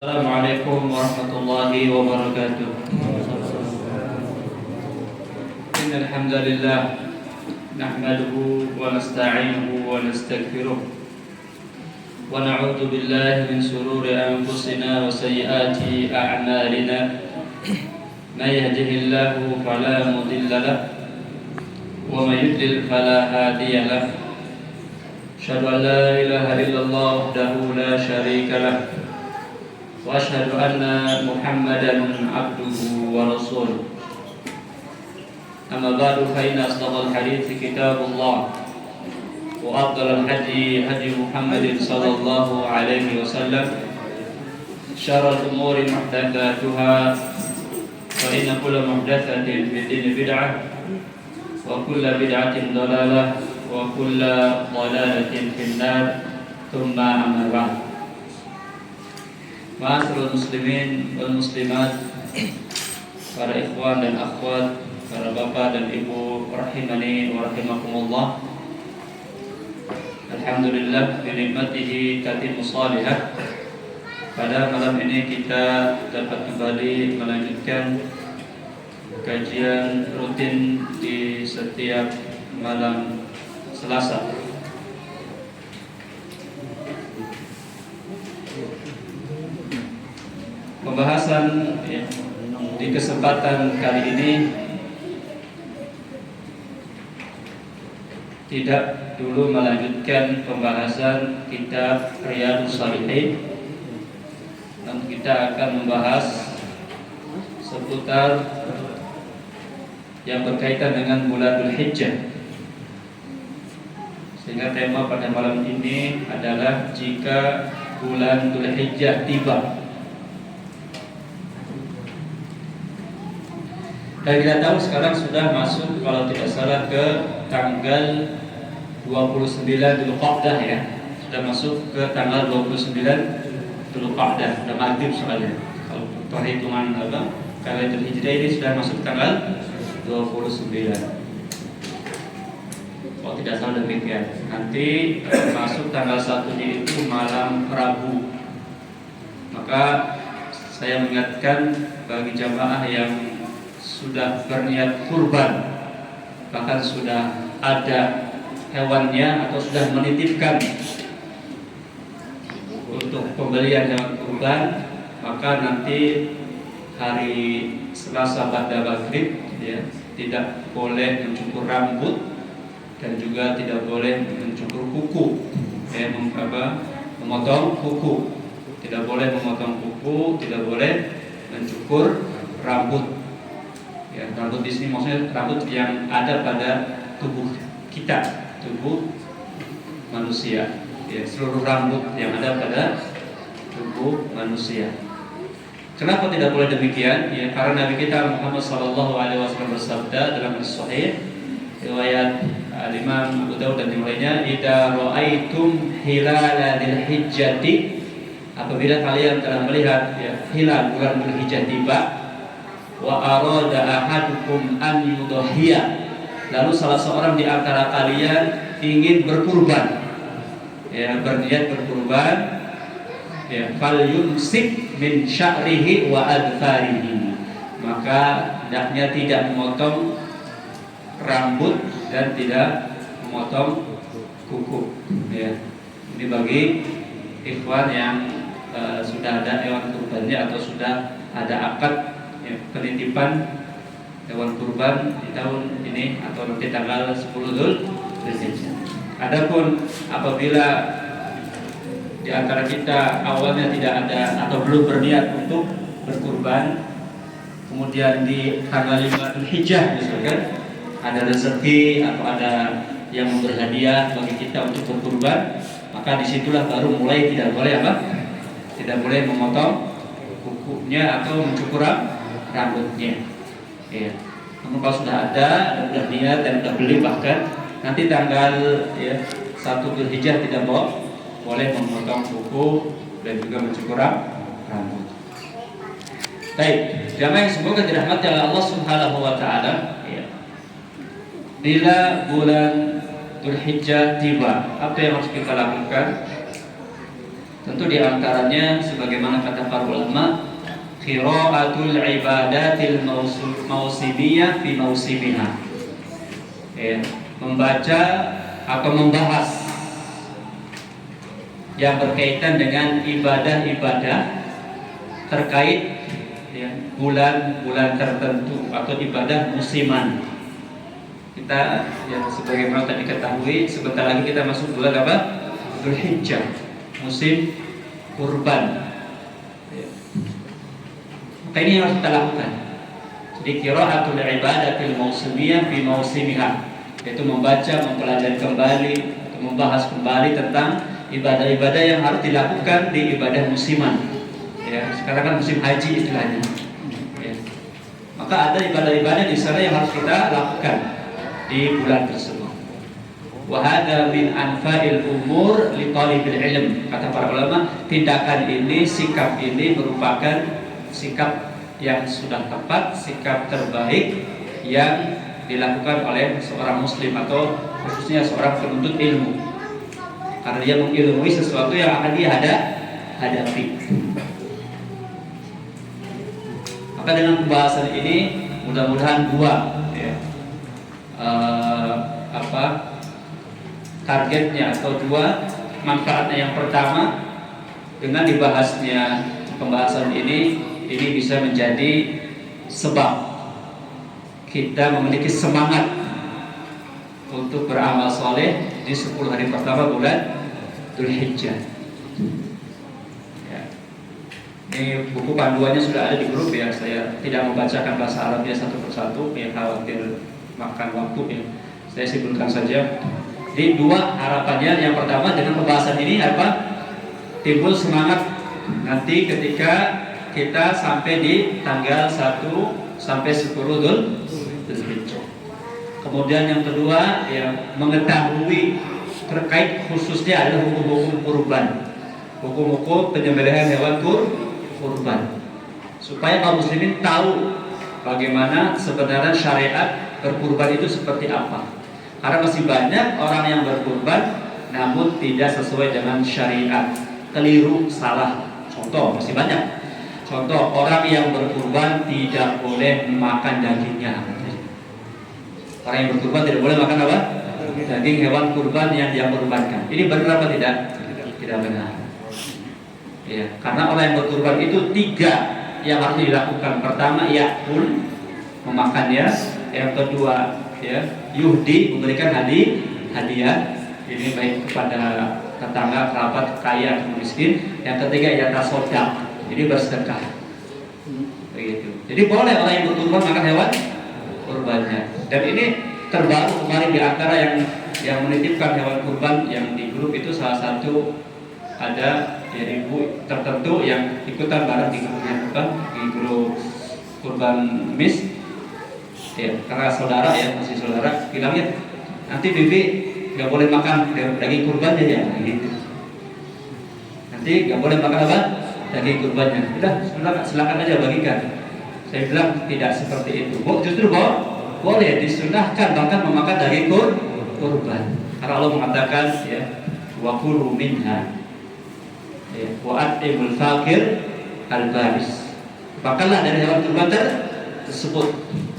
Assalamualaikum warahmatullahi wabarakatuh. Innal hamdalillah nahmaduhu wa nasta'inuhu wa nastaghfiruh wa na'udzu billahi min shururi anfusina wa sayyiati a'malina. May yahdihillahu fala mudilla lahu wa may yudlil fala hadiya lahu. Asyhadu an la ilaha illallah wahdahu la syarika lahu wa asyhadu anna Muhammadan abduhu wa rasuluh. Amma ba'du fa inna asdaqal hadithi kitabullah wa afdalal hadi hadi Muhammadin sallallahu alaihi wasallam. Syarrul umuri muhdatsatuha fa inna kulla muhdatsatin fid dini bid'ah wa kulla bid'atin dhalalah wa kulla dhalalatin finnar. Tsumma amma ba'd. Ma'asyiral muslimin wal muslimat, para ikhwan dan akhwat, para bapak dan ibu rahimani wa rahimakumullah. Alhamdulillah bi nikmatihi tatimmu shalihah. Pada malam ini kita dapat kembali melanjutkan kajian rutin di setiap malam Selasa. Pembahasan di kesempatan kali ini tidak dulu melanjutkan pembahasan kitab Riyadhus Shalihin, dan kita akan membahas seputar yang berkaitan dengan bulan Dzulhijjah. Sehingga tema pada malam ini adalah jika bulan Dzulhijjah tiba. Dan kita tahu sekarang sudah masuk, kalau tidak salah, ke tanggal 29 Dzulqa'dah ya. Sudah masuk ke tanggal 29 Dzulqa'dah. Sudah maghrib soalnya. Kalau perhitungan kalender Hijriah ini sudah masuk tanggal 29. Kalau tidak salah demikian. Nanti masuk tanggal 1-nya itu malam Rabu. Maka saya mengingatkan bagi jamaah yang sudah berniat kurban, bahkan sudah ada hewannya atau sudah menitipkan untuk pembelian hewan kurban, maka nanti hari Selasa pada maghrib ya, tidak boleh mencukur rambut dan juga tidak boleh mencukur kuku, memotong kuku, tidak boleh memotong kuku, tidak boleh mencukur rambut. Ya, rambut di sini maksudnya rambut yang ada pada tubuh kita, tubuh manusia. Ya, seluruh rambut yang ada pada tubuh manusia. Kenapa tidak boleh demikian? Ya, karena Nabi kita Muhammad SAW bersabda dalam As-Sahih riwayat Imam Abu Dawud dan yang lainnya, "Idza ra'aitum hilala dzulhijjati", apabila kalian telah melihat ya, hilal bulan Dzulhijjah tiba, wa arada ahadukum an yudhiya, lalu salah seorang di antara kalian ingin berkurban, ya, berniat berkurban, ya, fal yumsik min sya'rihi wa adfarihi, maka hendaknya tidak memotong rambut dan tidak memotong kuku. Ya, ini bagi ikhwan yang sudah ada hewan kurbannya atau sudah ada akad ya, penitipan hewan kurban di tahun ini atau nanti tanggal 10 Dzulhijjah. Adapun apabila di antara kita awalnya tidak ada atau belum berniat untuk berkurban, kemudian di tanggal 5 Dzulhijjah misalkan ada rezeki atau ada yang memberi hadiah bagi kita untuk berkurban, maka disitulah baru mulai tidak boleh tidak boleh memotong kukunya atau mencukur rambutnya. Ya. Namun kalau sudah ada dan sudah niat dan sudah beli, bahkan nanti tanggal ya 1 Dzulhijjah tidak boleh memotong kuku dan juga mencukur rambut. Baik, jamaah semoga dirahmati oleh Allah Subhanahu wa taala. Ya. Bila bulan Dzulhijjah tiba, apa yang harus kita lakukan? Tentu di antaranya sebagaimana kata para ulama, qiraatul ibadatil mausimiyah fi mausimiha. Ya, membaca atau membahas yang berkaitan dengan ibadah-ibadah terkait ya, bulan-bulan tertentu atau ibadah musiman. Kita yang sebagaimana tadi ketahui, sebentar lagi kita masuk bulan apa? Dzulhijjah, musim kurban. Ya. Maka ini yang harus kita lakukan. Jadi qiraatul ibadatil mausimiyah fi mausimiha, yaitu membaca, mempelajari kembali, membahas kembali tentang ibadah-ibadah yang harus dilakukan di ibadah musiman. Ya, sekarang kan musim haji istilahnya. Ya. Maka ada ibadah-ibadah di sana yang harus kita lakukan di bulan tersebut. Wa hadza min anfa'il umur li talibil ilm. Kata para ulama, tindakan ini, sikap ini merupakan sikap yang sudah tepat, sikap terbaik yang dilakukan oleh seorang muslim atau khususnya seorang penuntut ilmu. Karena dia mengilmui sesuatu yang akan dia hadapi. Maka dengan pembahasan ini mudah-mudahan dua ya, targetnya atau dua manfaatnya. Yang pertama, dengan dibahasnya pembahasan ini bisa menjadi sebab kita memiliki semangat untuk beramal soleh di 10 hari pertama bulan Dzulhijjah. Ya. Ini buku panduannya sudah ada di grup ya. Saya tidak membacakan bahasa Arabnya satu persatu, ya khawatir makan waktu ya. Saya simpulkan saja. Jadi dua harapannya. Yang pertama, dengan pembahasan ini apa? Timbul semangat nanti ketika kita sampai di tanggal 1 sampai 10 Dzulhijjah. Kemudian yang kedua, ya mengetahui terkait khususnya adalah hukum-hukum kurban, hukum-hukum penyembelihan hewan kurban, supaya kaum muslimin tahu bagaimana sebenarnya syariat berkurban itu seperti apa. Karena masih banyak orang yang berkurban namun tidak sesuai dengan syariat, keliru, salah. Contoh masih banyak. Contoh, orang yang berkurban tidak boleh makan dagingnya. Orang yang berkurban tidak boleh makan apa? Daging hewan kurban yang dia kurbankan. Ini benar apa tidak? Tidak benar. Ya, karena orang yang berkurban itu 3 yang harus dilakukan. Pertama, yakul, memakannya. Yang kedua, ya, yuhdi, memberikan hadiah. Ini baik kepada tetangga, kerabat, kaya atau miskin. Yang ketiga, yatasodaq, jadi bersedekah. Begitu. Jadi boleh orang yang berkurban makan hewan kurbannya. Dan ini terbaru kemarin di antara yang menitipkan hewan kurban yang di grup itu, salah satu ada ya, ibu tertentu yang ikutan bareng di grupnya, di grup kurban mis. Ya, karena saudara ya, masih saudara, bilangnya nanti bibi nggak boleh makan daging kurbannya ya, gitu. Nanti nggak boleh makan apa? Daging kurbannya. Udah, silakan aja bagikan. Saya bilang tidak seperti itu. Justru boleh disunahkan bahkan memakan daging kurban. Karena Allah mengatakan ya, wa kulu minha, ya, wa at'imul faqir al-baris. Makanlah dari hewan kurban tersebut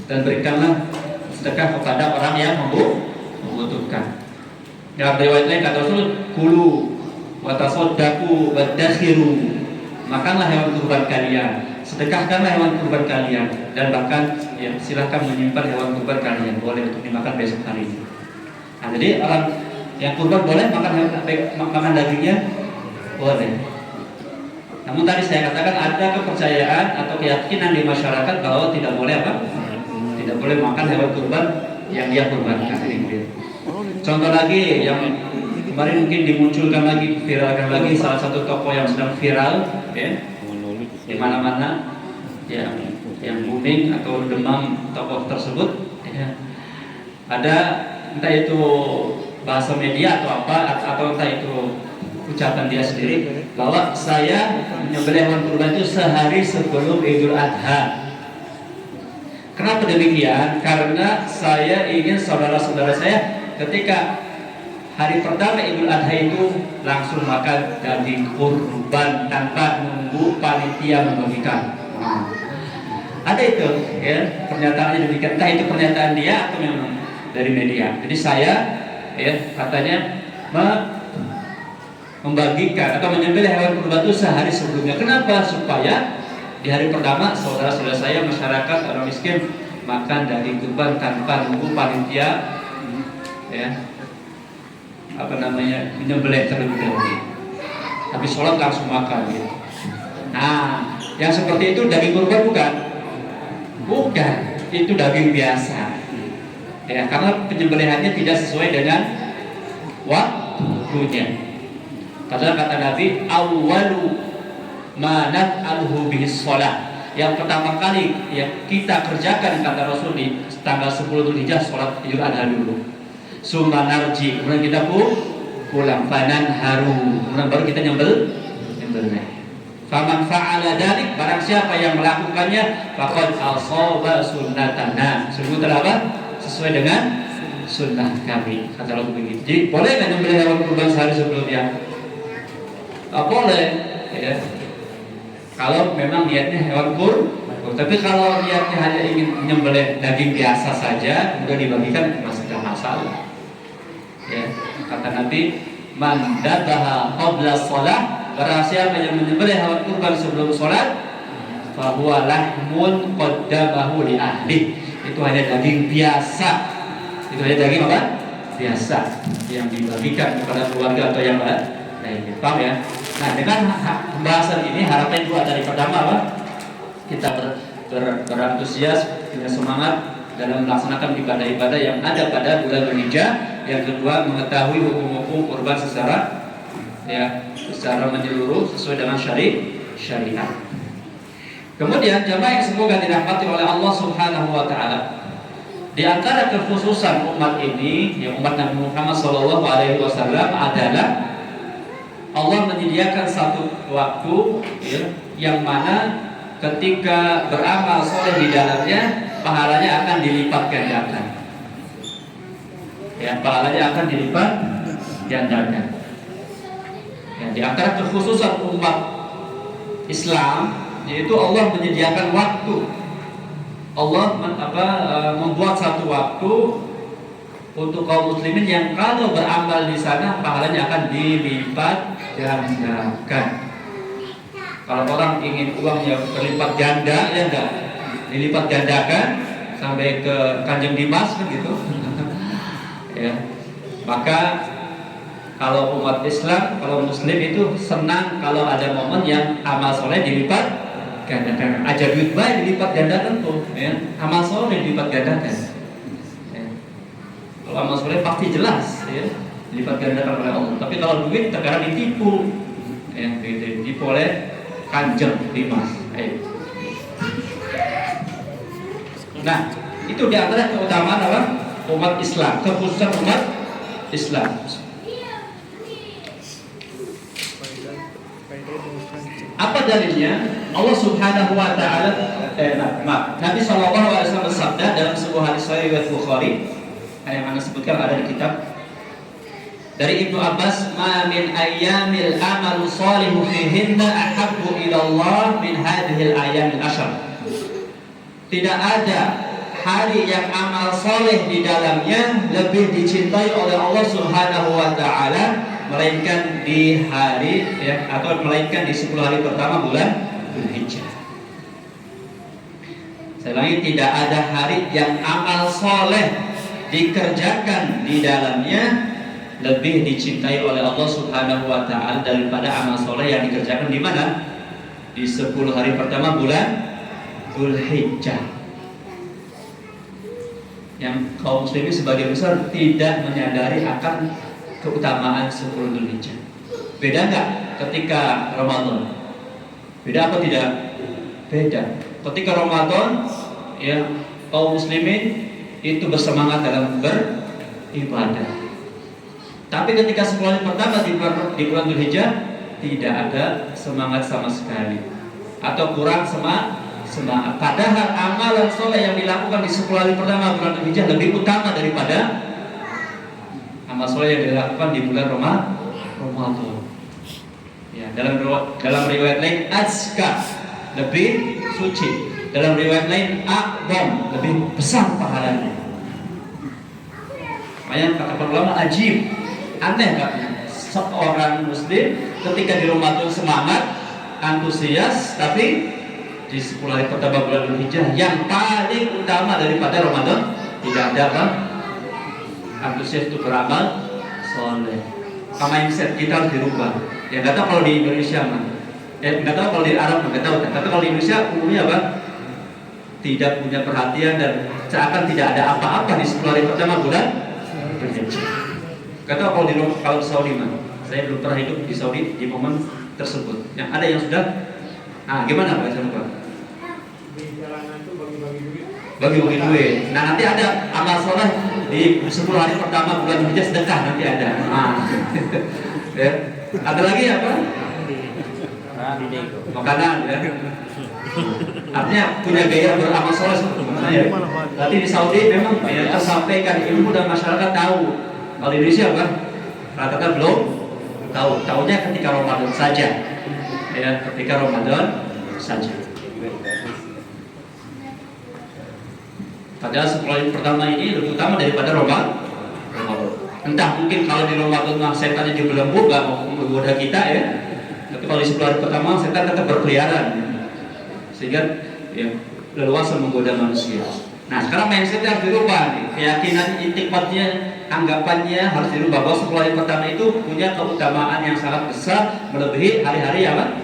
dan berikanlah sedekah kepada orang yang membutuhkan. Dalam riwayat lain kata Rasul, kulu wa tasaddaqu wa dakhiru. Makanlah hewan kurban kalian, sedekahkanlah hewan kurban kalian, dan bahkan ya, silahkan menyimpan hewan kurban kalian, boleh untuk dimakan besok hari ini. Nah, jadi orang yang kurban boleh makan dagingnya, boleh. Namun tadi saya katakan ada kepercayaan atau keyakinan di masyarakat bahwa tidak boleh apa? Tidak boleh makan hewan kurban yang dia kurbankan. Contoh lagi yang kemarin mungkin dimunculkan lagi, viralkan lagi, salah satu toko yang sedang viral ya, di mana-mana ya, yang booming atau demam tokoh tersebut ya. Ada entah itu bahasa media atau apa, atau entah itu ucapan dia sendiri bahwa saya menyembelih hewan kurban itu sehari sebelum Idul Adha. Kenapa demikian? Karena saya ingin saudara-saudara saya ketika hari pertama Idul Adha itu langsung makan daging kurban tanpa nunggu panitia membagikan. Ada itu ya, pernyataannya demikian. Entah itu pernyataan dia atau memang dari media. Jadi saya ya katanya membagikan atau menyembelih hewan kurban itu sehari sebelumnya. Kenapa? Supaya di hari pertama saudara-saudara saya masyarakat orang miskin makan daging kurban tanpa nunggu panitia ya menyembelih terlebih dahulu. Habis sholat langsung makan gitu. Nah, yang seperti itu daging kurban bukan? Bukan, itu daging biasa. Ya, karena penyembelihannya tidak sesuai dengan waktunya. Padahal kata Nabi, awwalu ma naf'aluhu bihis shalah. Yang pertama kali ya kita kerjakan kata Rasul di tanggal 10 Dzulhijjah salat Idul Adha dulu. Summa narji, kemudian kita pulang fanan haru, kemudian baru kita nyembelih. Faman fa'ala dzalik, barang siapa yang melakukannya faqad asaba sunnatana, sungguh telah apa? Sesuai dengan sunnah kami, kata Rasul begitu. Jadi boleh kan nyembelih hewan kurban sehari sebelumnya? Boleh ya. Kalau memang niatnya hewan kurban, tapi kalau niatnya hanya ingin menyembelih daging biasa saja kemudian dibagikan, masih tidak masalah. Ya, kata Nabi, man dabaha qabla shalah, barang siapa yang menyembelih hewan kurban sebelum sholat, fahuwa lahmun qaddamahu li ahli. Itu hanya daging biasa. Itu hanya daging apa? Biasa yang dibagikan kepada keluarga atau yang lainnya. Paham ya? Nah, dengan pembahasan ini harapan dua dari pertama apa? Kita berantusias, punya semangat dalam melaksanakan ibadah-ibadah yang ada pada bulan Dzulhijjah. Yang kedua, mengetahui hukum-hukum kurban secara menyeluruh sesuai dengan syariat. Kemudian jamaah yang semoga dirahmati oleh Allah Subhanahu wa taala, di antara kekhususan umat ini, yang umat Nabi Muhammad SAW adalah Allah menyediakan satu waktu ya, yang mana ketika beramal soleh di dalamnya pahalanya akan dilipat gandakan. Ya, pahalanya akan dilipat gandakan. Ya, di antara kekhususan umat Islam yaitu Allah menyediakan waktu. Allah membuat satu waktu untuk kaum muslimin yang kalau beramal di sana pahalanya akan dilipat gandakan. Kalau orang ingin uangnya berlipat ganda, ya enggak dilipat gandakan sampai ke Kanjeng Dimas begitu. Ya, maka kalau umat Islam, kalau Muslim itu senang kalau ada momen yang amal soleh dilipat gandakan. Aja duit baik dilipat gandakan tuh, ya. Amal soleh dilipat gandakan. Ya. Kalau amal soleh pasti jelas, ya, dilipat gandakan oleh Allah. Tapi kalau duit terkadang ditipu, ya, ditipu oleh Kanjeng Dimas. Nah, itu di antara keutamaan apa? Umat Islam, kekhususan umat Islam. Apa dalilnya? Allah Subhanahu wa taala Nabi sallallahu alaihi wasallam bersabda dalam sebuah hadis sahih riwayat Bukhari yang Anda sebutkan ada di kitab dari Ibnu Abbas, "Ma min ayyamil amalu shalihu fihinna ahabbu ila Allah min hadhil ayyamil asyr." Tidak ada hari yang amal soleh di dalamnya lebih dicintai oleh Allah Subhanahu wa taala melainkan di hari ya, atau melainkan di 10 hari pertama bulan Dzulhijjah. Saya ulangi, tidak ada hari yang amal soleh dikerjakan di dalamnya lebih dicintai oleh Allah Subhanahu wa taala daripada amal soleh yang dikerjakan di mana? Di 10 hari pertama bulan Dzulhijjah. Yang kaum muslimin sebagian besar tidak menyadari akan keutamaan 10 Dzulhijjah. Beda enggak ketika Ramadan? Beda apa tidak? Beda. Ketika Ramadan, ya, kaum muslimin itu bersemangat dalam beribadah. Tapi ketika 10 hari pertama di bulan Dzulhijjah tidak ada semangat sama sekali, atau kurang semangat. Padahal amalan soleh yang dilakukan di 10 hari pertama bulan Dzulhijjah lebih utama daripada amal soleh yang dilakukan di bulan Ramadan. Ramadan. Ya, dalam riwayat lain azka, lebih suci. Dalam riwayat lain a'dham, lebih besar pahalanya. Makanya kata para ulama ajib, aneh katanya. Seorang muslim ketika di Ramadan semangat, antusias, tapi di 10 hari pertama bulan Dzulhijjah yang paling utama daripada Ramadan tidak ada apa? Antusias itu beramal soleh. Mindset kita harus dirubah. Ya nggak tahu kalau di Indonesia mah, nggak tahu kalau di Arab nggak tahu. Tapi kalau di Indonesia umumnya apa? Tidak punya perhatian dan seakan tidak ada apa-apa di 10 hari pertama bulan Dzulhijjah. Nggak tahu kalau di Saudi mah. Saya belum pernah hidup di Saudi di momen tersebut. Yang ada yang sudah, gimana Pak? Saya lupa. Di jalanan itu bagi-bagi duit. Bagi-bagi duit. Nah nanti ada amal soleh di 10 hari pertama bulan Dzulhijjah, sedekah nanti ada. Ya. Ada lagi apa? Makanan ya. Artinya punya gaya beramal soleh sebenarnya. Nanti di Saudi memang ya, tersampaikan ilmu dan masyarakat tahu. Kalau di Indonesia apa? Rata-rata belum tahu. Tahunya ketika Ramadan saja. Ya, ketika Ramadan saja. Padahal 10 hari pertama ini lebih utama daripada Ramadan. Entah mungkin kalau di Ramadan setannya dibelenggu gak mau menggoda kita ya. Tapi kalau di 10 hari pertama setan tetap berkeliaran, sehingga ya, leluasa menggoda manusia. Nah sekarang mindsetnya harus dirubah nih. Keyakinan intikmatnya, anggapannya harus dirubah bahwa 10 hari pertama itu punya keutamaan yang sangat besar melebihi hari-hari apa?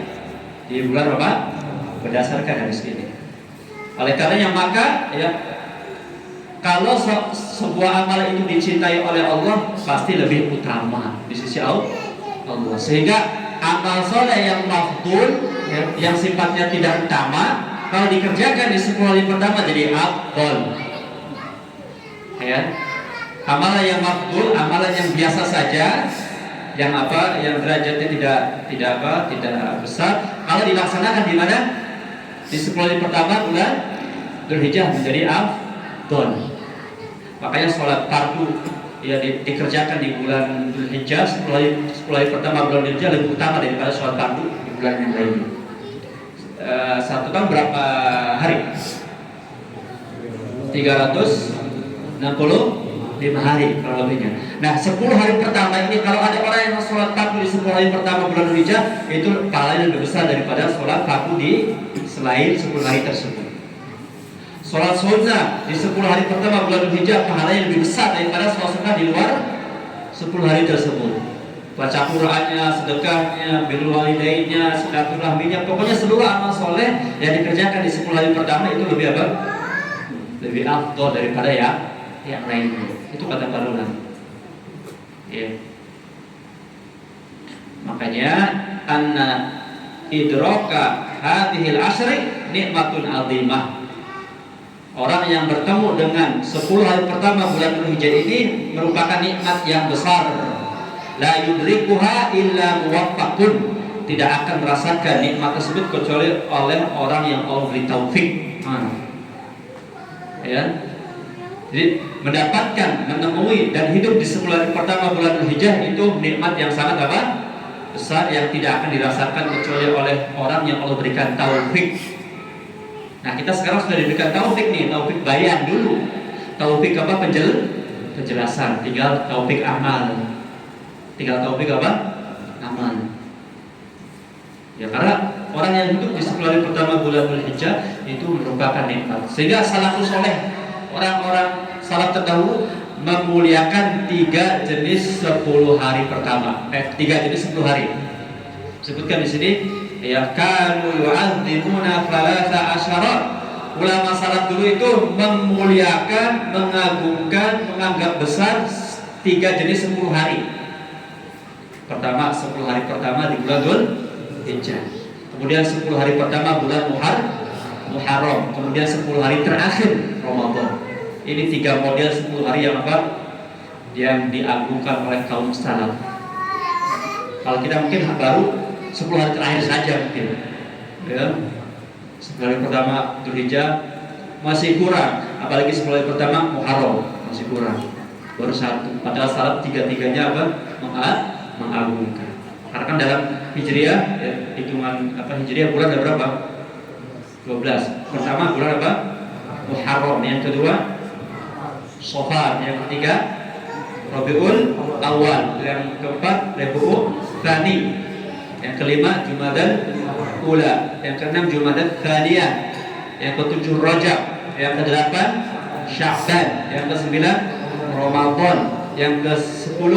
Di bulan Ramadan berdasarkan hadis ini. Oleh karenanya maka ya, kalau sebuah amal itu dicintai oleh Allah pasti lebih utama di sisi Allah. Sehingga amal soleh yang mafdul ya, yang sifatnya tidak utama kalau dikerjakan di 10 hari pertama jadi afdal. Ya. Amalan yang mafdul, amalan yang biasa saja, yang apa, yang derajatnya tidak besar, kalau dilaksanakan di mana? Di 10 hari pertama bulan Dzulhijjah menjadi afdal. Makanya sholat fardu ya dikerjakan di bulan Dzulhijjah 10 hari pertama bulan Dzulhijjah lebih utama daripada sholat fardu di bulan yang lainnya. Satu tahun berapa hari? 365 hari kurang lebihnya. Nah 10 hari pertama ini kalau ada orang yang sholat fardu di 10 hari pertama bulan Dzulhijjah itu pahalanya lebih besar daripada sholat fardu di selain 10 hari tersebut. Sholat sunnah di 10 hari pertama bulan Dzulhijjah pahalanya lebih besar daripada sholat sunnah di luar 10 hari tersebut. Baca Qur'annya, sedekahnya, birrul walidainnya, silaturahminya, pokoknya seluruh amal soleh yang dikerjakan di 10 hari pertama itu lebih apa? Lebih afdal daripada yang lainnya. Itu kata para ulama. Ya. Makanya anna idraka hadhil asyri nikmatun azimah. Orang yang bertemu dengan 10 hari pertama bulan Dzulhijjah ini merupakan nikmat yang besar. La yudrikuha illa muwaffaqun. Tidak akan merasakan nikmat tersebut kecuali oleh orang yang Allah beri taufik. Ya. Jadi mendapatkan, menemui dan hidup di 10 hari pertama bulan Dzulhijjah itu nikmat yang sangat apa? Besar yang tidak akan dirasakan kecuali oleh orang yang Allah berikan taufik. Nah kita sekarang sudah diberikan taufik nih, taufik bayan dulu, taufik apa? Penjelasan, tinggal taufik amal, tinggal taufik apa? Amal. Ya karena orang yang hidup di 10 hari pertama bulan Dzulhijjah itu merupakan nikmat. Sehingga salafus soleh, orang-orang salaf terdahulu memuliakan 3 jenis 10 hari pertama, 3 jenis 10 hari. Sebutkan di sini. Ya kanu yu'azzimuna thalatha asyara. Ulama salaf dulu itu memuliakan, mengagungkan, menganggap besar 3 jenis 10 hari. Pertama 10 hari pertama di bulan Dzulhijjah. Kemudian 10 hari pertama bulan Muharram. Kemudian 10 hari terakhir Ramadan. Ini 3 model 10 hari yang apa? Yang diagungkan oleh kaum salaf. Kalau kita mungkin baru 10 hari terakhir saja mungkin ya. 10 hari pertama Dzulhijjah masih kurang, apalagi 10 hari pertama Muharram masih kurang, baru 1. Padahal salaf 3-3-nya apa? Mengagungkan. Karena kan dalam Hijriah ya, hitungan Hijriah bulan ada berapa? 12. Pertama bulan apa? Muharram. Yang kedua Shafar. Yang ketiga Rabiul Awal. Yang keempat Rabiul Tsani. Yang kelima Jumadal Ula. Yang keenam Jumadal Tsaniyah. Yang ketujuh Rajab. Yang kedelapan Sya'ban. Yang kesembilan Ramadan. Yang ke-10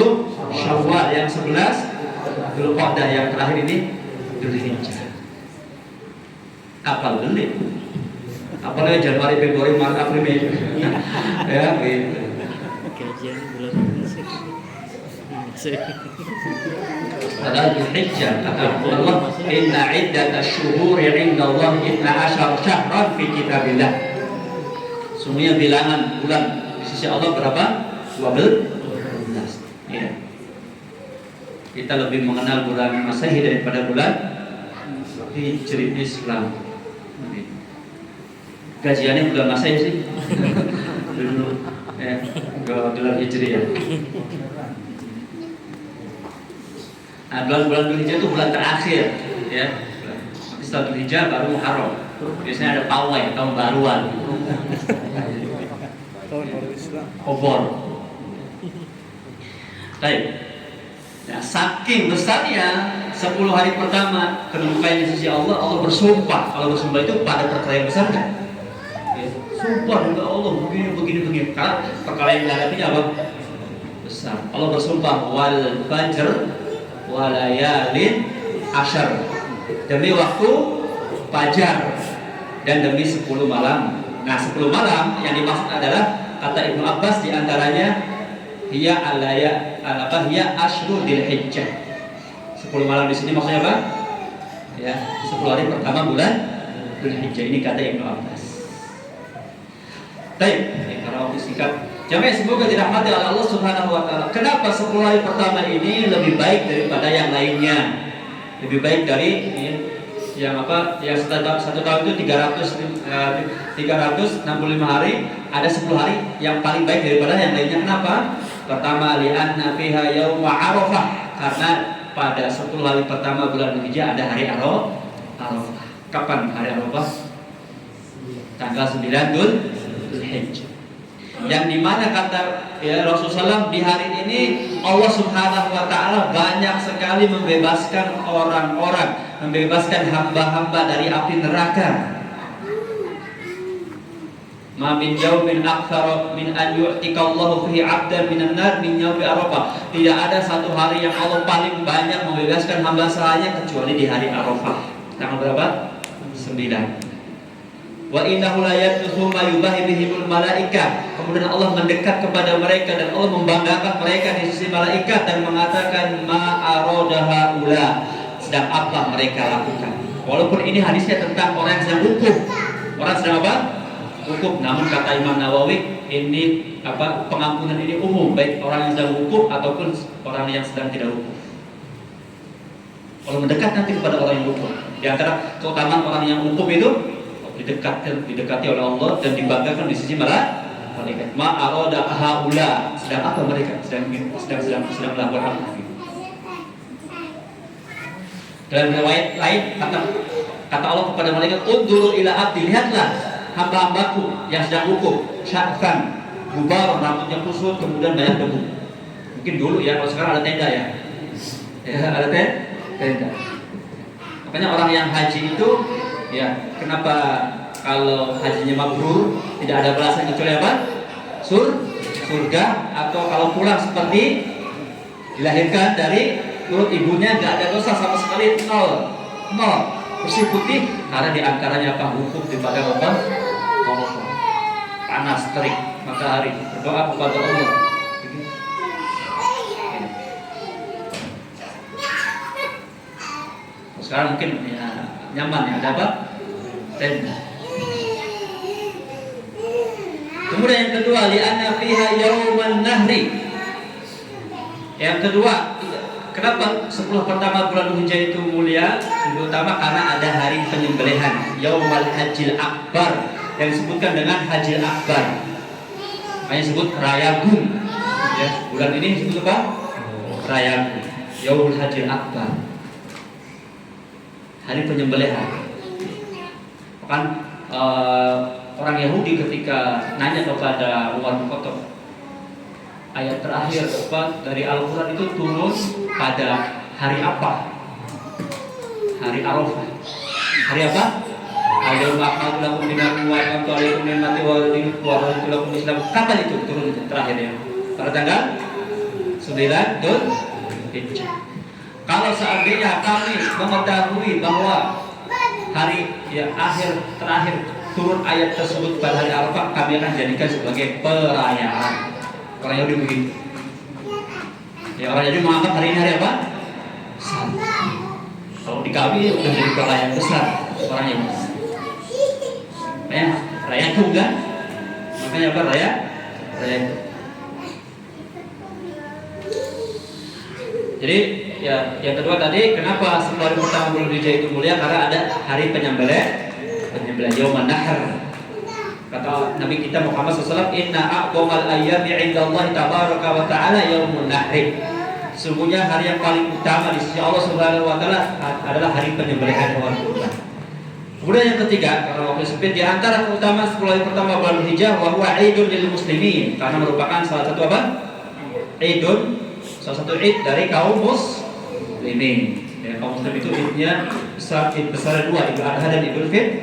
Syawal. Yang 11 Dzulqa'dah. Yang terakhir ini Dzulhijjah. Apal gelit. Apalagi Januari, Februari, Maret, April, Mei. Ya, gitu. Kajian bulan Padahal Dzulhijjah kata Allah, inna iddatasyuhuri 'indallahi 12 syahran fi kitabillah. Sungguhnya bilangan bulan di sisi Allah berapa? 12. Ya. Kita lebih mengenal bulan Masehi daripada bulan Hijri Islam. Gajiannya bulan Masehi sih. Dulu ya, bulan Hijri ya. Nah, bulan Dzulhijjah itu bulan terakhir ya. Nanti setelah Dzulhijjah baru Muharram. Biasanya ada pawai, tahun baruan. Tahun baru Islam. Obor. Baik. Nah, saking besarnya 10 hari pertama kedudukannya di sisi Allah, Allah bersumpah. Kalau bersumpah itu pada perkara yang besar kan? Ya, sumpah juga Allah begini. Karena perkara yang dihadapinya apa? Besar. Allah bersumpah wal fajr walayalin asyar, demi waktu fajar dan demi 10 malam. Nah, 10 malam yang dimaksud adalah kata Ibnu Abbas diantaranya hiya asyru dzulhijjah. 10 malam di sini maksudnya apa? Ya, 10 hari pertama bulan Dzulhijjah. Ini kata Ibnu Abbas. Baik, karena waktu singkat. Jamaah semoga dirahmati oleh Allah Subhanahu wa taala. Kenapa 10 hari pertama ini lebih baik daripada yang lainnya? Lebih baik dari yang satu tahun itu 365 hari, ada 10 hari yang paling baik daripada yang lainnya. Kenapa? Pertama, li'anna fiha yauma Arafah, karena pada 10 hari pertama bulan Dzulhijjah ada hari Arafah. Kapan hari Arafah? Tanggal 9 Dzulhijjah. Yang dimana kata ya Rasulullah SAW, di hari ini Allah Subhanahu wa taala banyak sekali membebaskan orang-orang, membebaskan hamba-hamba dari api neraka. Ma min yaumin aktsara min an yu'tikallahu fihi 'abdan minan nar min yaumi Arafah. Tidak ada satu hari yang Allah paling banyak membebaskan hamba sahanya kecuali di hari Arafah. Tanggal berapa? 9. Wa innahu la yadkhulu ma yubahi bihimul malaika. Kemudian Allah mendekat kepada mereka dan Allah membanggakan mereka di sisi malaikat dan mengatakan ma aradaha ula. Sedang apa mereka lakukan? Walaupun ini hadisnya tentang orang yang sedang wukuf. Orang sedang apa? Wukuf. Namun kata Imam Nawawi, ini pengampunan ini umum, baik orang yang sedang wukuf ataupun orang yang sedang tidak wukuf. Allah mendekat nanti kepada orang yang wukuf. Di antara keutamaan orang yang wukuf itu didekati oleh Allah dan dibanggakan di sisi malaikat. Ma arada haula, sedang apa mereka? Sedang melakukan apa? Dalam riwayat lain kata Allah kepada malaikat, "Unduru ila abdi, lihatlah hamba-hambaku yang sedang wukuf, sya'fan, gubar, rambutnya kusut, kemudian banyak debu." Mungkin dulu ya, kalau sekarang ada tenda ya. Ya, ada tenda. Makanya orang yang haji itu ya, kenapa kalau hajinya mabrur tidak ada balasan kecuali apa? Surga. Atau kalau pulang seperti dilahirkan dari perut ibunya, nggak ada dosa sama sekali, nol, bersih putih. Karena diantaranya apa? Wukuf di padang apa? Panas terik matahari, berdoa kepada Allah. Sekarang mungkin ya nyaman ya, ada apa? Tenda. Kemudian yang kedua, li'anna fiha yauman nahri. Yang kedua, kenapa 10 pertama bulan Dzulhijjah itu mulia? Terutama karena ada hari penyembelihan, Yaumul Hajjil Akbar, yang disebutkan dengan Hajjil Akbar. Makanya disebut Rayagung. Ya, bulan ini disebut apa? Rayagung, Yaumul Hajjil Akbar. hari penyembelihan. Bahkan orang Yahudi ketika nanya kepada Umar bin Khattab, ayat terakhir dari Al-Quran itu turun pada hari apa? Hari Arafah. Hari apa? Al-Yawma akmaltu lakum dinakum wa atmamtu alaikum ni'mati wa raditu lakum Islam. Kapan itu turun terakhirnya? Pada tanggal 9 Dzulhijjah. Kalau seandainya kami mengetahui bahwa hari terakhir turun ayat tersebut pada hari Arafah, kami akan jadikan sebagai perayaan. Orang Yahudi begitu. Ya, orang Yahudi menganggap hari ini hari apa? Sabtu. Kalau di kami udah jadi perayaan besar orang Yahudi. Raya tunggal. Makanya apa raya? Raya. Jadi ya, yang kedua tadi, kenapa 10 hari pertama bulan Dzulhijjah itu mulia? Karena ada hari penyembelihan Yaumun Nahr. Kata Nabi kita Muhammad SAW, Inna a'dhamal ayyami 'indallahi tabaraka wa ta'ala yaumun nahri. Sungguhnya hari yang paling utama di sisi Allah Subhanahu wa taala adalah hari penyembelihan hewan kurban. Kemudian yang ketiga, karena waktu sempit, di antara keutamaan 10 hari pertama bulan Dzulhijjah wa huwa 'idun lil muslimin, karena merupakan salah satu apa? Salah satu id dari kaum muslimin. Ya, kaum muslim itu idnya besar dua, Idul Adha dan Idul Fitr.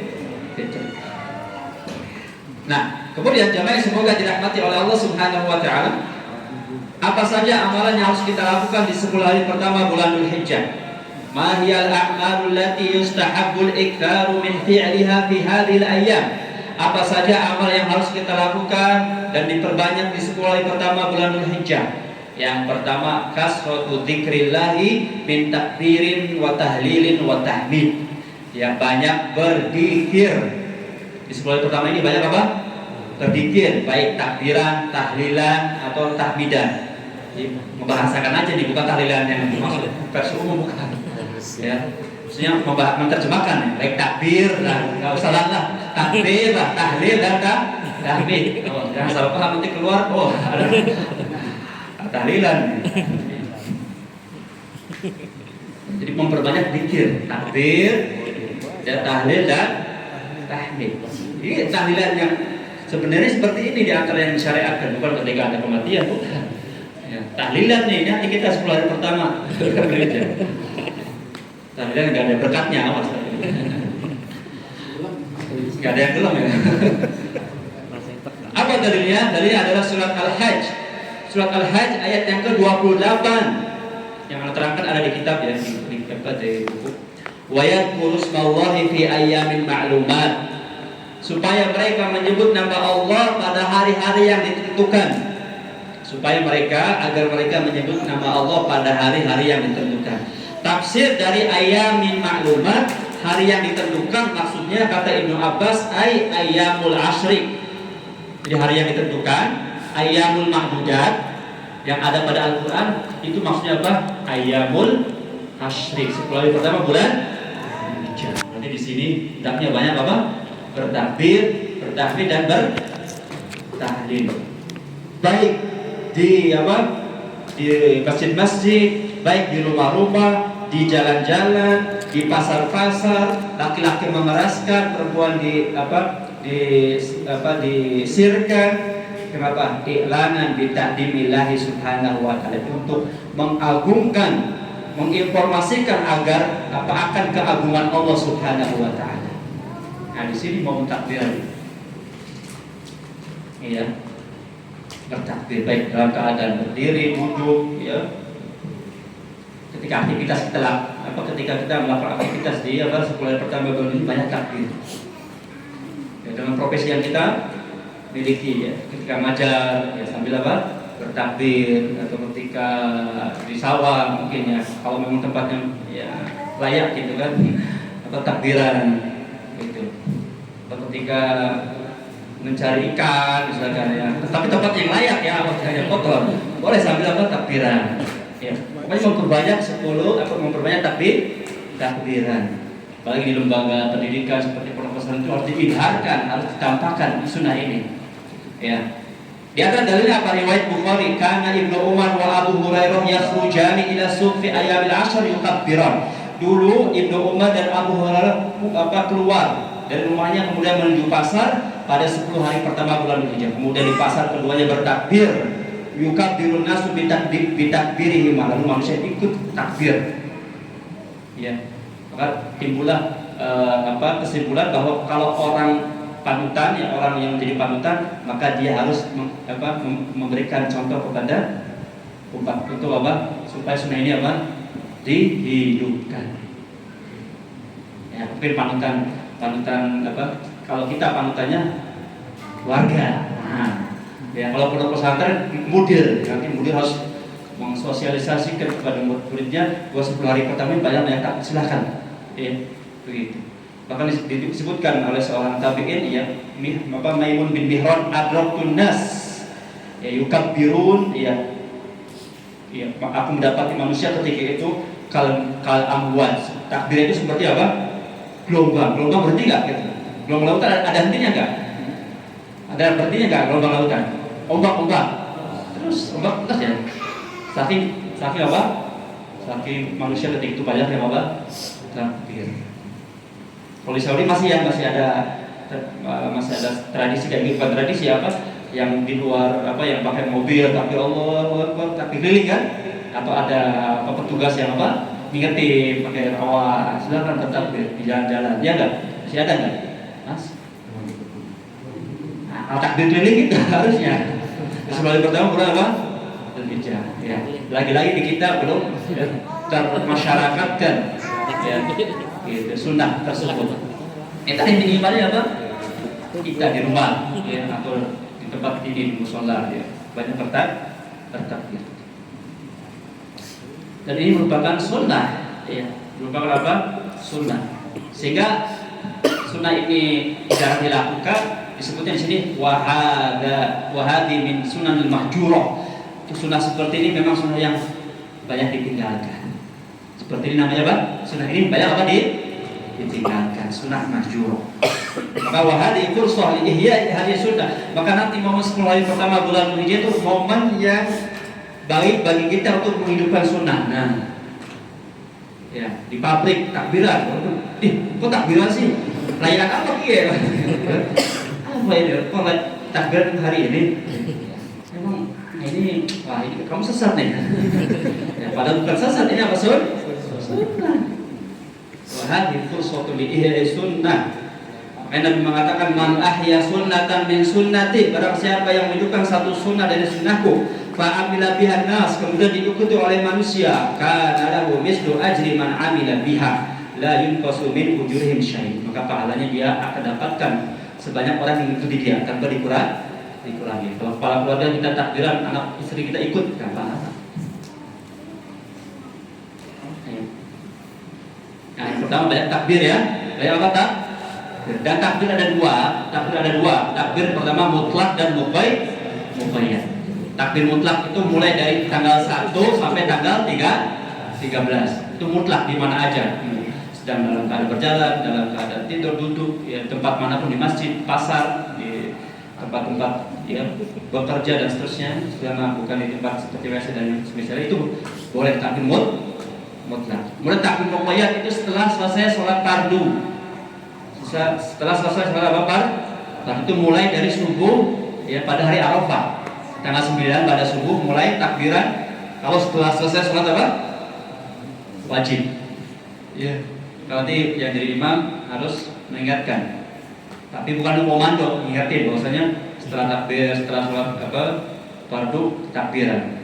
Nah, kemudian jamaah semoga dirahmati oleh Allah Subhanahu wa taala. Apa saja amalan yang harus kita lakukan di 10 hari pertama bulan Dzulhijjah? Ma hiyal a'malul lati yustahabbul iktharu min fi'liha fi hadhil ayyam? Apa saja amal yang harus kita lakukan dan diperbanyak di 10 hari pertama bulan Dzulhijjah? Yang pertama, kasratu dzikrillahi min takbirin wa tahlilin wa tahmid. Ya, banyak berzikir. Di 10 hari pertama ini banyak apa? Berzikir, baik takbiran, tahlilan atau tahmidan. Membahasakan aja nih, bukan tahlilan yang dimaksud versi umum, bukan. Ya, maksudnya menerjemahkan, baik takbir, nggak usah lah, takbir lah, tahlil dan tahmid. Jangan salah paham nanti keluar, ada tahlilan. Jadi memperbanyak zikir, takbir, dan tahlil dan tahmid. Ini tahlilan yang sebenarnya seperti ini di antara yang disyariatkan, bukan ketika ada kematian, bukan. Ya, tahlilan nih, nanti kita 10 hari pertama gereja. Tahlilan nggak ada berkatnya, awas. Nggak ada yang gelap ya. Apa dalilnya? Dalilnya adalah surat Al-Hajj. Surat Al-Hajj ayat yang ke-28 yang terangkan ada di kitab ya, di buku. Wa yadhkuru ismallahi fi ayyamin ma'lumat, supaya mereka menyebut nama Allah pada hari-hari yang ditentukan. Supaya agar mereka menyebut nama Allah pada hari-hari yang ditentukan. Tafsir dari ayyamin ma'lumat, hari yang ditentukan, maksudnya kata Ibnu Abbas ayyamul ashri. Jadi hari yang ditentukan, ayyamul ma'dudat yang ada pada Al-Quran itu maksudnya apa? Ayyamul ashri, 10 hari pertama bulan Dzulhijjah. Nanti di sini hendaknya banyak apa? Bertakbir, bertahmid dan bertahlil. Baik di masjid-masjid, baik di rumah-rumah, di jalan-jalan, di pasar-pasar, laki-laki memeraskan, perempuan disirkan. Kenapa? I'lanan bi ta'dimillahi subhanahu wa ta'ala, untuk mengagungkan, menginformasikan agar akan keagungan Allah subhanahu wa ta'ala. Nah, di sini mau takbir. Iya. Bertakbir baik dalam keadaan berdiri, duduk, ya. Ketika kita melakukan aktivitas di 10 hari pertama bulan ini banyak takbir. Ya, dengan profesi yang kita miliki ya, ketika ngajar ya sambil bertakbir, atau ketika di sawah mungkin ya, kalau memang tempatnya ya layak gitu kan, atau takbiran gitu. Atau ketika mencari ikan misalkan ya, tapi tempat yang layak ya, hanya kotor, boleh sambil takbiran. Ya, pokoknya memperbanyak 10 atau memperbanyak takbiran. Apalagi di lembaga pendidikan seperti pondok pesantren itu harus diidharkan, harus ditampakkan sunnah ini. Ya. Di antara dalilnya apa? Riwayat Bukhari, kana Ibnu Umar wa Abu Hurairah yakhrujani ila suq fi ayyamil ashr yukabbiran. dulu Ibnu Umar dan Abu Hurairah keluar dari rumahnya kemudian menuju pasar pada 10 hari pertama bulan Dzulhijjah. Kemudian di pasar keduanya bertakbir, yukabbirun nasu bitakbirihim, lalu manusia ikut takbir. Ya, maka timbullah kesimpulan bahwa kalau orang panutan, ya orang yang menjadi panutan, maka dia harus memberikan contoh kepada umat untuk supaya sunnah ini dihidupkan. Ya, mungkin panutan kalau kita panutannya warga. Nah, ya kalau pondok pesantren mudir, nanti mudir harus mensosialisasikan kepada murid-muridnya bahwa 10 hari pertama ini banyak yang tak silahkan. Ya, begitu. Bahkan disebutkan oleh seorang tabi'in ya, Maimun bin Mihran adraktun nas ya yukabbirun ya, aku mendapati manusia ketika itu kal amwat. Takbir itu seperti apa? Gelombang berhenti enggak gitu. Gelombang lautan ada hentinya enggak? Ada berhentinya enggak gelombang lautan? Ombak. Terus ombak terus ya. Saking Saking manusia ketika itu banyak yang takbir. Kalau di Saudi masih ada tradisi kayak gitu, bukan tradisi yang di luar yang pakai mobil tapi tapi keliling kan, atau ada petugas yang ngingetin pakai rawa, silakan tetap di jalan-jalan, ya enggak? Masih ada enggak, Mas? Nah, takbir keliling itu harusnya. Sebelum pertama bulan Dzulhijjah. Ya, lagi-lagi di kita belum termasyarakatkan. Ya. Gitu, sunnah tersebut. Tadi minimalnya kita di rumah ya, atau di tempat ini di musola ya, banyak bertakbir. Dan ini merupakan sunnah ya, merupakan sunnah. Sehingga sunnah ini jarang dilakukan, disebutnya di sini wahadi min sunanil mahjurah. Sunnah seperti ini memang sunnah yang banyak ditinggalkan. Seperti ini namanya sunnah ini banyak ditinggalkan, sunnah mahjurah. Maka wahadi fursah li ihya hadhihi sunnah. Maka nanti momen 10 hari pertama bulan Dzulhijjah itu momen yang baik bagi kita untuk menghidupkan sunnah. Nah, ya di pabrik takbiran, kok takbiran sih? Layak apa kia? Apa ini? Kok takbiran hari ini? Memang ini, wah ini kamu sesat nih. Ya, padahal bukan sesat, ini apa sunnah. Wahadi fursatu li ihya sunnah. Makanya Nabi mengatakan man ahya sunnatan min sunnati, barang siapa yang menunjukkan satu sunnah dari sunnahku, fa amila biha nas, kemudian diikuti oleh manusia, kana lahu mislu ajri man amila biha la yunqasu min ujurihim syai'. Maka pahalanya dia akan dapatkan sebanyak orang yang mengikuti dia tanpa dikurangi. Kalau kepala keluarga kita takbiran, anak istri kita ikut, kan pahala. Nah, yang pertama banyak takbir ya. Banyak apa takbir? Dan takbir ada dua. Takbir pertama mutlak dan muqayyad. Takbir mutlak itu mulai dari tanggal 1 sampai tanggal 13. Itu mutlak di mana aja. Sedang dalam keadaan berjalan, dalam keadaan tidur, duduk, ya, tempat manapun, di masjid, pasar, di tempat-tempat ya, bekerja dan seterusnya, selama bukan di tempat seperti WC dan sebagainya, itu boleh takbir mutlak. Kemudian takbir muqayyad itu setelah selesai sholat fardu. Setelah selesai sholat fardu itu mulai dari subuh ya, pada hari Arafah tanggal 9 pada subuh mulai takbiran. Kalau setelah selesai sholat wajib ya, nanti yang jadi imam harus mengingatkan, tapi bukan komando, ingatin bahwasanya setelah takbir, setelah sholat fardu takbiran.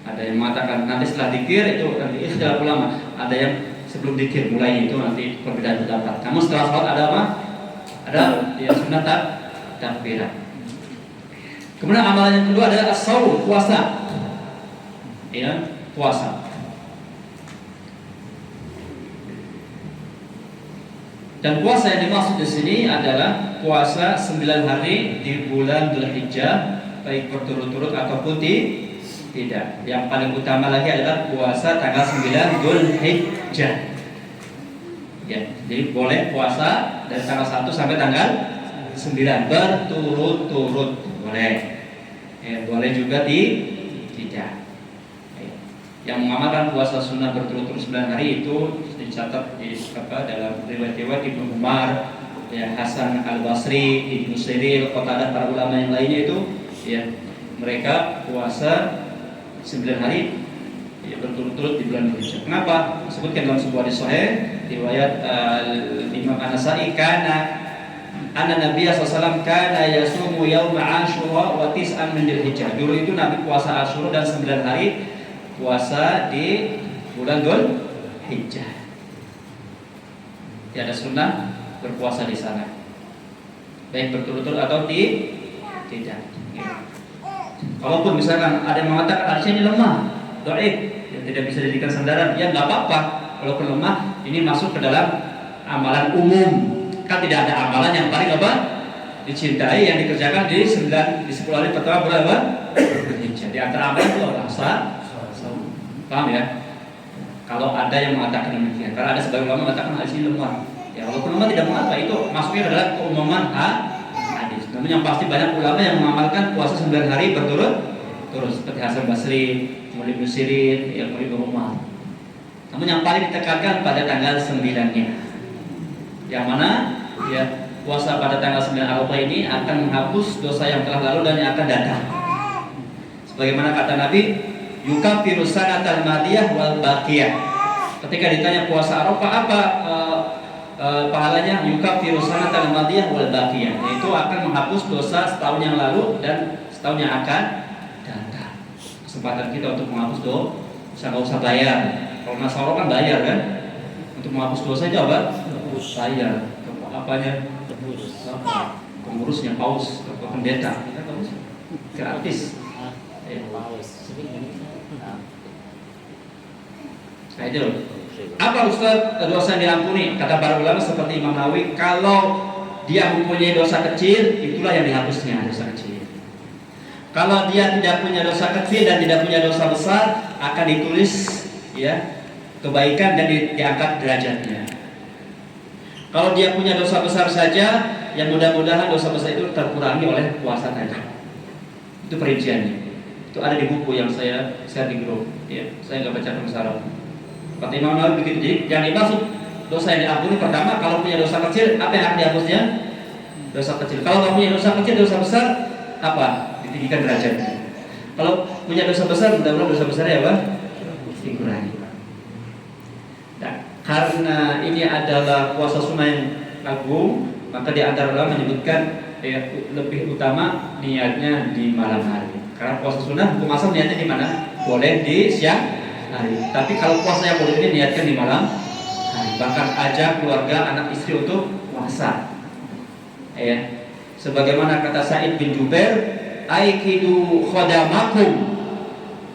Ada yang mengatakan nanti setelah dzikir itu nanti istilah ulama, ada yang sebelum dzikir mulai, itu nanti perbedaan pendapat. Kamu setelah sholat ada apa? Ada ya sunnah takbiran. Kemudian amalan yang kedua adalah as-shaum, puasa. Ya, puasa. Dan puasa yang dimaksud di sini adalah puasa 9 hari di bulan Dzulhijjah, baik berturut-turut ataupun tidak. Yang paling utama lagi adalah puasa tanggal 9 Dzulhijjah. Ya, jadi boleh puasa dari tanggal 1 sampai tanggal 9 berturut-turut boleh. Ya, boleh juga tidak. Ya. Yang mengamalkan puasa sunnah berturut-turut 9 hari itu dicatat di dalam riwayat-riwayat Ibnu Umar, ya, Hasan Al-Basri, Ibnu Sirin, Qatadah, para ulama yang lainnya itu, ya, mereka puasa 9 hari, ya, berturut-turut di bulan Dzulhijjah. Kenapa? Disebutkan dalam sebuah hadis sahih riwayat Imam An-Nasa'i, kana anna Nabi sallallahu kana yasumu yaum Asyura wa tis'an min Dzulhijjah. Dulu itu Nabi puasa Asyura dan 9 hari puasa di bulan Dzulhijjah. Ada sunnah berpuasa di sana, baik berturut-turut atau tidak. Ya. Kalaupun misalkan ada yang mengatakan hadisnya ini lemah, dhaif, yang tidak bisa dijadikan sandaran, ya nggak apa-apa. Kalaupun lemah, ini masuk ke dalam amalan umum. Kan tidak ada amalan yang paling dicintai yang dikerjakan di 10 hari pertama bulan Dzulhijjah. Di antara amalan itu puasa. Paham ya? Kalau ada yang mengatakan demikian, karena ada sebagian ulama mengatakan hadis ini lemah. Ya, walaupun ulama tidak mengapa, itu masuknya adalah keumuman hadis. Namun yang pasti banyak ulama yang mengamalkan puasa 9 hari berturut-turut seperti Hasan Basri, kemudian Ibnu Sirin, ya, kemudian Ibnu Umar. Namun yang paling ditekankan pada tanggal 9-nya. Yang mana, ya, puasa pada tanggal 9 Arafah ini akan menghapus dosa yang telah lalu dan yang akan datang. Sebagaimana kata Nabi, yukafiru sanatal madiyah wal baqiyah. Ketika ditanya puasa Arafah apa pahalanya, yukafiru sanatal madiyah wal baqiyah, yaitu akan menghapus dosa setahun yang lalu dan setahun yang akan datang. Kesempatan kita untuk menghapus dosa, nggak usah bayar. Kalau masalah kan bayar kan, untuk menghapus dosa aja apa? Bayar. Apanya? Pengurusnya paus atau pendeta, gratis. Nah itu, apa Ustaz dosa yang diampuni? Kata para ulama seperti Imam Nawawi, kalau dia mempunyai dosa kecil, itulah yang dihapusnya, dosa kecil. Kalau dia tidak punya dosa kecil dan tidak punya dosa besar, akan ditulis, ya, kebaikan dan diangkat derajatnya. Kalau dia punya dosa besar saja, yang mudah-mudahan dosa besar itu terkurangi oleh puasa tadi. Itu perinciannya. Itu ada di buku yang saya share di grup, ya. Saya nggak baca penasaran. Kata Imam Nawawi begitu. Jadi yang dimaksud dosa yang diampuni pertama, kalau punya dosa kecil, apa yang akan dihapusnya? Dosa kecil. Kalau nggak punya dosa kecil, dosa besar, apa? Ditinggikan derajatnya. Kalau punya dosa besar, mudah-mudahan dosa besarnya apa? Dikurangi. Nah, karena ini adalah puasa sunnah yang agung, maka di antara ulama menyebutkan, ya, lebih utama niatnya di malam hari. Karena puasa sunnah hukum asal niatnya di mana? Boleh di siang hari. Tapi kalau puasa yang boleh ini niatkan di malam hari. Bahkan ajak keluarga, anak istri untuk puasa. Ya. Sebagaimana kata Sa'id bin Jubair, aikidu khadamakum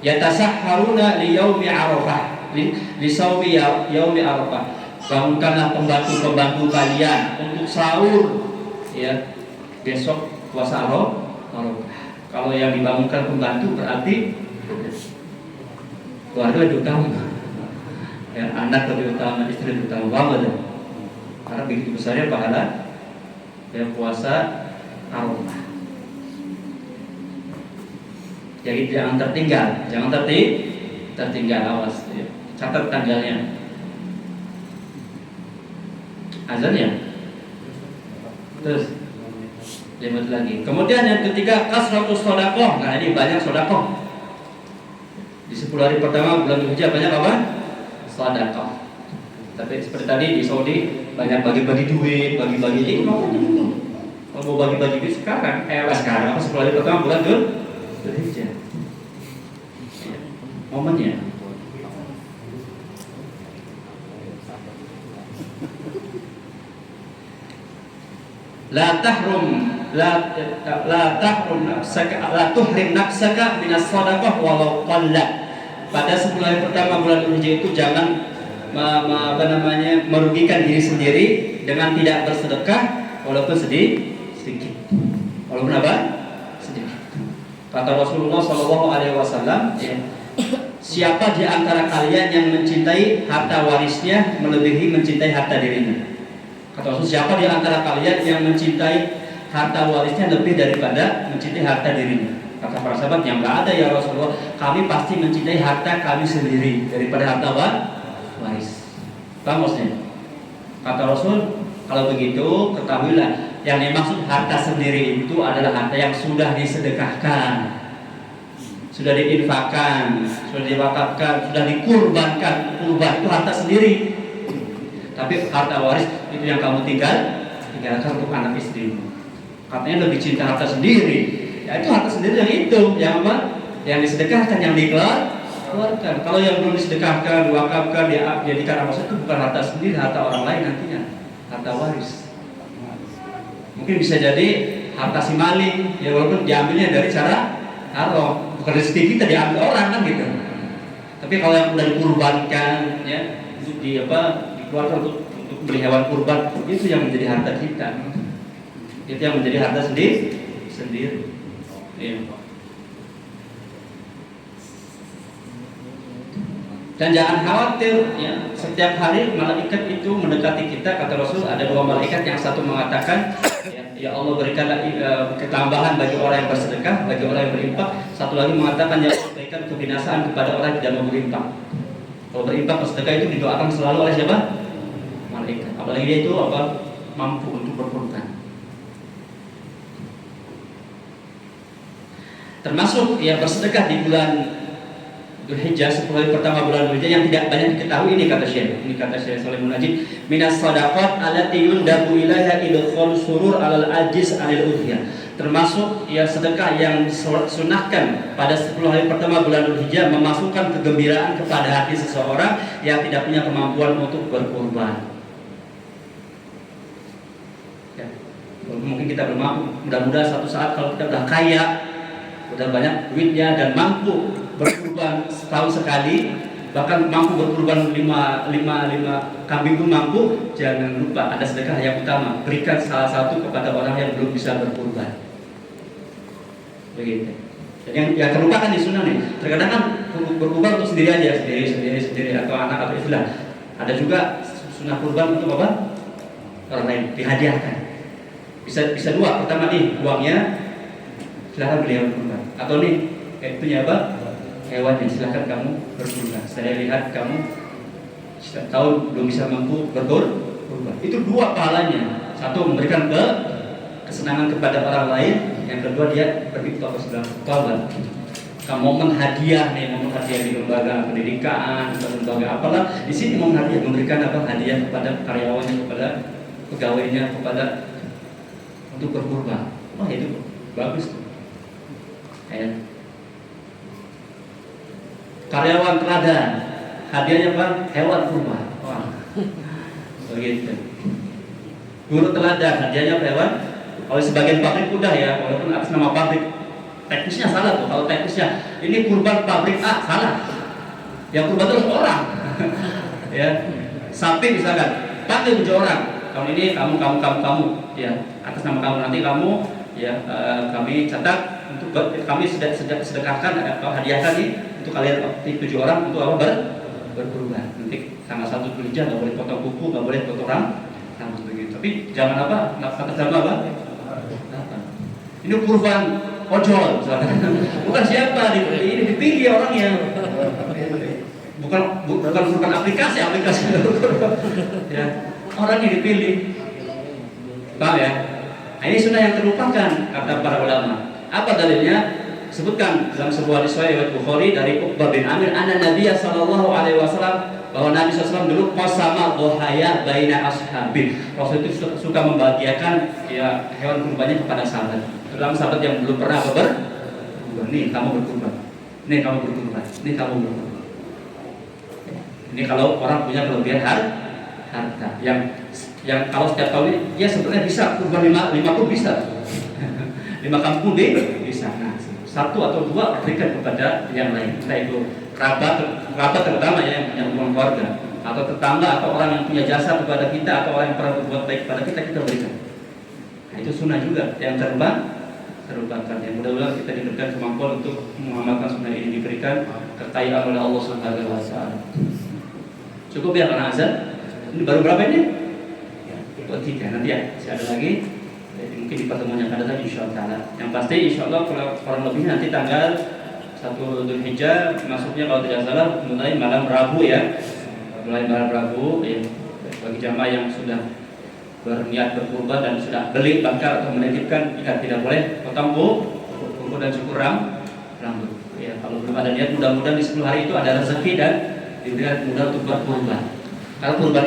yatasahharuna li yaumi Arafah. Li saumi yaumi Arafah. Bangunkanlah pembantu-pembantu kalian untuk sahur, ya, besok puasa Arafah. Kalau yang dibangunkan pembantu berarti keluarga lebih utama, ya, anak lebih utama, istri lebih utama banget. Karena begitu besarnya pahala yang puasa Arafah. Jadi jangan tertinggal, tertinggal, awas, ya. Catat tanggalnya. Azan ya. Terus limit lagi. Kemudian yang ketiga, kasratus sedekah. Nah, ini banyak sedekah. Di 10 hari pertama bulan Dzulhijjah banyak apa? Sedekah. Tapi seperti tadi di Saudi banyak bagi-bagi duit, bagi-bagi ini. Kalau mau bagi-bagi duit sekarang, sekarang 10 hari pertama bulan Dzulhijjah. Momennya. La tahrum nafsaka la tuhrim nafsaka minas shadaqah walau qalla. Pada 10 hari pertama bulan Dzulhijjah itu jangan merugikan diri sendiri dengan tidak bersedekah walaupun sedikit. Walaupun apa? Sedikit. Kata Rasulullah SAW, ya, siapa di antara kalian yang mencintai harta warisnya melebihi mencintai harta dirinya? Kata Rasul, siapa di antara kalian yang mencintai harta warisnya lebih daripada mencintai harta dirinya? Kata para sahabat, yang nggak ada ya Rasulullah, kami pasti mencintai harta kami sendiri daripada harta waris. Paham maksudnya? Kata Rasul, kalau begitu ketahuilah yang dimaksud harta sendiri itu adalah harta yang sudah disedekahkan, sudah diinfakkan, sudah diwakafkan, sudah dikurbankan. Kurban itu harta sendiri. Tapi harta waris itu yang kamu tinggalkan untuk anak istrimu. Katanya lebih cinta harta sendiri. Ya itu harta sendiri yang apa? Yang disedekahkan, yang dikeluarkan. Kalau yang belum disedekahkan, diwakafkan, dijadikan amal itu bukan harta sendiri, harta orang lain nantinya, harta waris. Mungkin bisa jadi harta si maling, ya walaupun diambilnya dari cara haram, bukan rezeki kita diambil orang kan gitu. Tapi kalau yang sudah dikurbankan, ya untuk dikeluarkan untuk beli hewan kurban, itu yang menjadi harta kita. Itu yang menjadi harta sendiri. Ya. Dan jangan khawatir, ya, setiap hari malaikat itu mendekati kita. Kata Rasul, ada 2 malaikat, yang satu mengatakan, ya Allah berikanlah ketambahan bagi orang yang bersedekah, bagi orang yang berinfak. Satu lagi mengatakan, ya Allah berikan kebinasaan kepada orang yang tidak mau berinfak. Kalau berinfak bersedekah itu didoakan selalu oleh siapa? Malaikat. Apalagi dia itu mampu untuk berkorban. Termasuk yang bersedekah di bulan Dzulhijjah, 10 hari pertama bulan Dzulhijjah, yang tidak banyak diketahui ini kata Syekh. Ini kata Syekh Shalih Munajjid, minas shadaqat allati yundabu ilaiha idkhal surur alal ajiz anil udhiyah. Termasuk ya sedekah yang disunahkan pada 10 hari pertama bulan Dzulhijjah, memasukkan kegembiraan kepada hati seseorang yang tidak punya kemampuan untuk berkurban. Ya. Mungkin kita belum mampu, mudah-mudahan suatu saat kalau kita udah kaya, udah banyak duitnya dan mampu berkurban setahun sekali, bahkan mampu berkurban 5 kambing pun mampu, jangan lupa ada sedekah yang utama, berikan salah satu kepada orang yang belum bisa berkurban. Begitu. Jadi yang terlupakan di sunnah nih, terkadang kan berkurban untuk sendiri aja, sendiri atau anak atau istilah. Ada juga sunnah kurban untuk apa? Orang lain, dihadiahkan. Bisa 2, pertama nih uangnya silahkan beli hewan kurban, atau nih itunya apa? Hewannya silahkan kamu berkurban. Saya lihat kamu tahun belum bisa mampu berkurban. Itu 2 pahalanya. Satu memberikan kesenangan kepada orang lain, yang kedua dia berikut sedang kurban. Kamu momen hadiah nih, momen hadiah di lembaga pendidikan atau lembaga apalah, di sini momen hadiah, memberikan hadiah kepada karyawannya, kepada pegawainya, kepada untuk berkurban. Wah itu bagus tuh. Ya. Karyawan teladan, hadiahnya apa? Hewan kurban. Wah, begitu. Guru teladan, hadiahnya apa? Hewan. Kalau sebagian pabrik udah ya, walaupun atas nama pabrik, teknisnya salah tuh. Kalau teknisnya ini kurban pabrik A, salah. Yang kurban itu orang. Ya, sapi misalkan, panggil 7 orang. Tahun ini kamu, ya, atas nama kamu, nanti kamu, ya, kami catat untuk kami sedekahkan atau hadiahkan nih untuk kalian 7 orang untuk apa? Berkurban. Nanti tanggal 1 Dzulhijjah nggak boleh potong kuku, nggak boleh potong rambut begitu. Tapi jangan apa? Kata sama apa? Ini kurban ojol, bukan siapa ini dipilih orangnya. Bukan aplikasi ya, orangnya dipilih. Paham ya? Nah, ini sunnah yang terlupakan kata para ulama. Apa dalilnya? Sebutkan dalam sebuah riwayat Bukhari dari Uqbah bin Amir, anna Nabiy sallallahu alaihi wasallam, bahwa Nabi SAW dulu qasama dhuhaya baina ashabi. Rasul itu suka membagikan ya hewan kurbannya kepada sahabat. Terutama sahabat yang belum pernah berkurban. Nih kamu berkurban. Nih kamu berkurban. Nih kamu berkurban. Ini kalau orang punya kelebihan harta yang kalau setiap tahun ya sebenarnya bisa kurban 5 pun bisa. 5 kampung deh bisa. Nah, 1 atau 2 berikan kepada yang lain. Entah itu kerabat terutama ya yang punya hubungan keluarga, atau tetangga, atau orang yang punya jasa kepada kita, atau orang yang pernah berbuat baik kepada kita berikan. Nah, itu sunnah juga yang terlupakan. Yang mudah-mudahan kita diberikan kemampuan untuk mengamalkan sunnah ini, diberikan kekayaan oleh Allah Subhanahu wa taala. Cukup ya karena azan. Ini baru berapa ini? 3. Nanti ya, masih ada lagi. mungkin di pertemuan yang akan datang insyaallah taala. Yang pasti insyaallah kurang lebih nanti tanggal 1 Dzulhijjah masuknya kalau tidak salah mulai malam Rabu ya. Mulai malam Rabu ya, bagi jamaah yang sudah berniat berkurban dan sudah beli bakar atau menitipkan ikan tidak boleh potong kuku dan cukur rambut. Ya, kalau belum ada niat mudah-mudahan di 10 hari itu ada rezeki dan diberikan mudah untuk berkurban. Karena kurban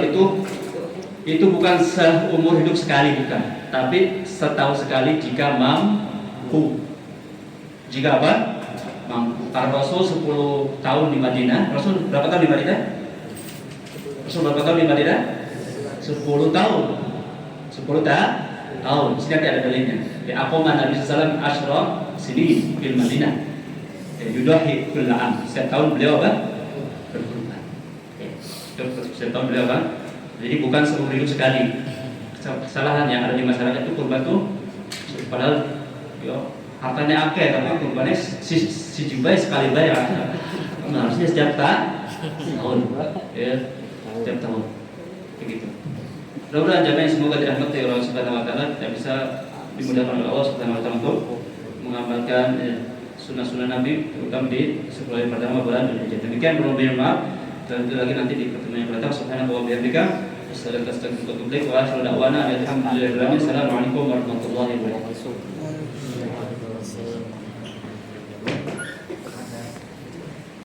itu bukan seumur hidup sekali bukan, tapi setahun sekali jika mampu. Jika apa? Mampu. Para Rasul 10 tahun di Madinah. Rasul berapa tahun di Madinah? Rasul berapa tahun di Madinah? 10 tahun. 10 tahun. Sini ada dalilnya. Ya aqama Nabi sallallahu alaihi wasallam asyra sinin fil Madinah. Ya yudahi kullu am. Setiap tahun beliau apa? Berkurban. Setiap tahun beliau apa? Jadi bukan seumur hidup sekali. Kesalahan yang ada di masyarakat itu kurban tuh padahal yo hartanya akeh tapi kurbannya si jubai sekali bayar. Nah, harusnya setiap tahun. Ya, setiap tahun. Begitu. Mudah-mudahan jamaah semoga dirahmati oleh Allah Subhanahu wa taala dan bisa dimudahkan oleh Allah Subhanahu wa taala untuk mengamalkan sunnah-sunnah Nabi terutama di 10 hari pertama bulan Dzulhijjah. Demikian perlu maaf dan itu lagi nanti di pertemuan yang akan datang. Subhanallahi wa bihamdika asyhadu an la ilaha illa anta astaghfiruka wa atubu ilaik wa asyhadu da'wana alhamdulillahi rabbil alamin. Assalamualaikum warahmatullahi wabarakatuh.